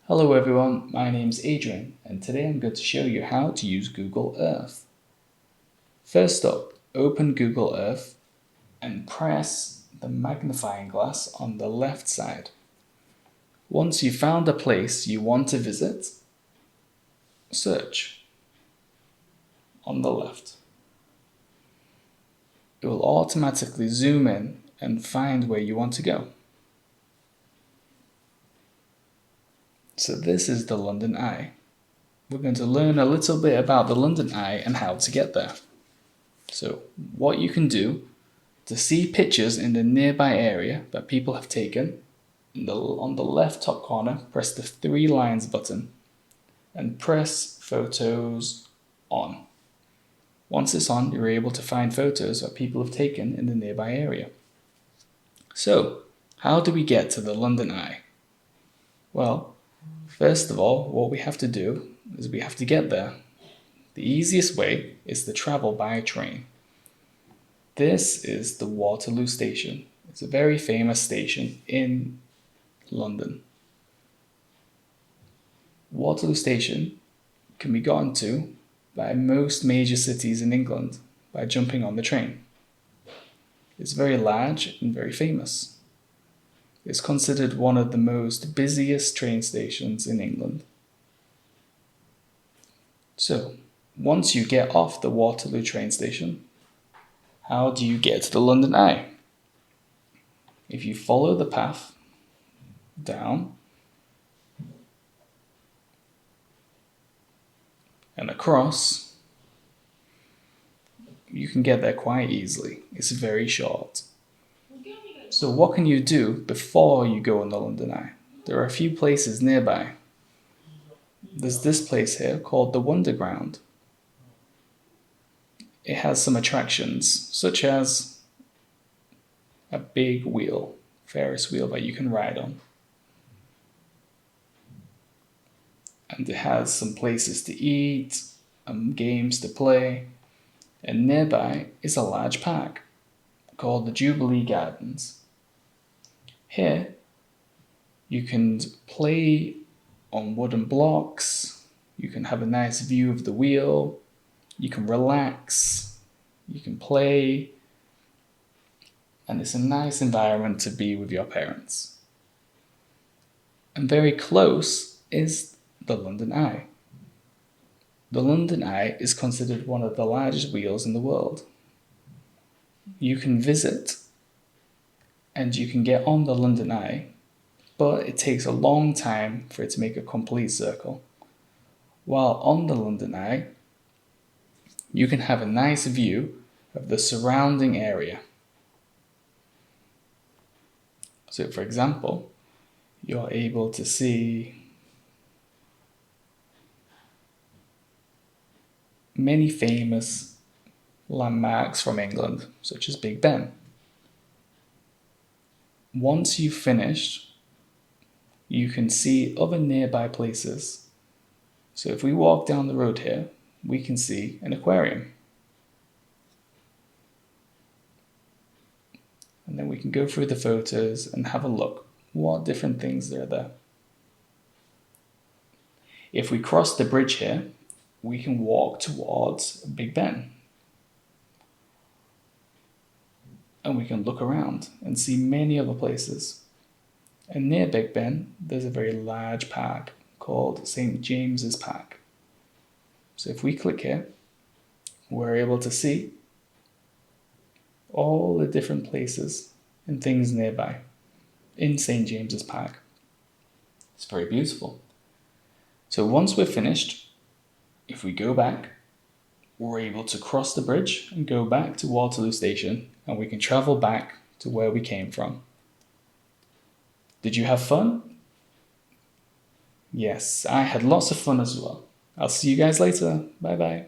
Hello everyone, my name's Adrian and today I'm going to show you how to use Google Earth. First up, open Google Earth and press the magnifying glass on the left side. Once you've found a place you want to visit, search on the left. It will automatically zoom in and find where you want to go. So this is the London Eye. We're going to learn a little bit about the London Eye and how to get there. So what you can do to see pictures in the nearby area that people have taken, on the left top corner, press the 3 lines button and press Photos on. Once it's on, you're able to find photos that people have taken in the nearby area. So, how do we get to the London Eye? Well, first of all, what we have to do is we have to get there. The easiest way is to travel by train. This is the Waterloo station. It's a very famous station in London. Waterloo station can be gotten to by most major cities in England by jumping on the train. It's very large and very famous. It's considered one of the most busiest train stations in England. So, once you get off the Waterloo train station, how do you get to the London Eye? If you follow the path down and across, you can get there quite easily. It's very short. So what can you do before you go on the London Eye? There are a few places nearby. There's this place here called the Wonderground. It has some attractions, such as a big wheel, Ferris wheel that you can ride on. And it has some places to eat, games to play. And nearby is a large park called the Jubilee Gardens. Here, you can play on wooden blocks, you can have a nice view of the wheel, you can relax, you can play, and it's a nice environment to be with your parents. And very close is the London Eye. The London Eye is considered one of the largest wheels in the world. You can visit and you can get on the London Eye, but it takes a long time for it to make a complete circle. While on the London Eye, you can have a nice view of the surrounding area. So for example, you're able to see many famous landmarks from England, such as Big Ben. Once you've finished, you can see other nearby places. So if we walk down the road here, we can see an aquarium. And then we can go through the photos and have a look what different things are there. If we cross the bridge here, we can walk towards Big Ben. And we can look around and see many other places. And near Big Ben, there's a very large park called St. James's Park. So if we click here, we're able to see all the different places and things nearby in St. James's Park. It's very beautiful. So once we're finished, if we go back, we're able to cross the bridge and go back to Waterloo Station, and we can travel back to where we came from. Did you have fun? Yes, I had lots of fun as well. I'll see you guys later. Bye bye.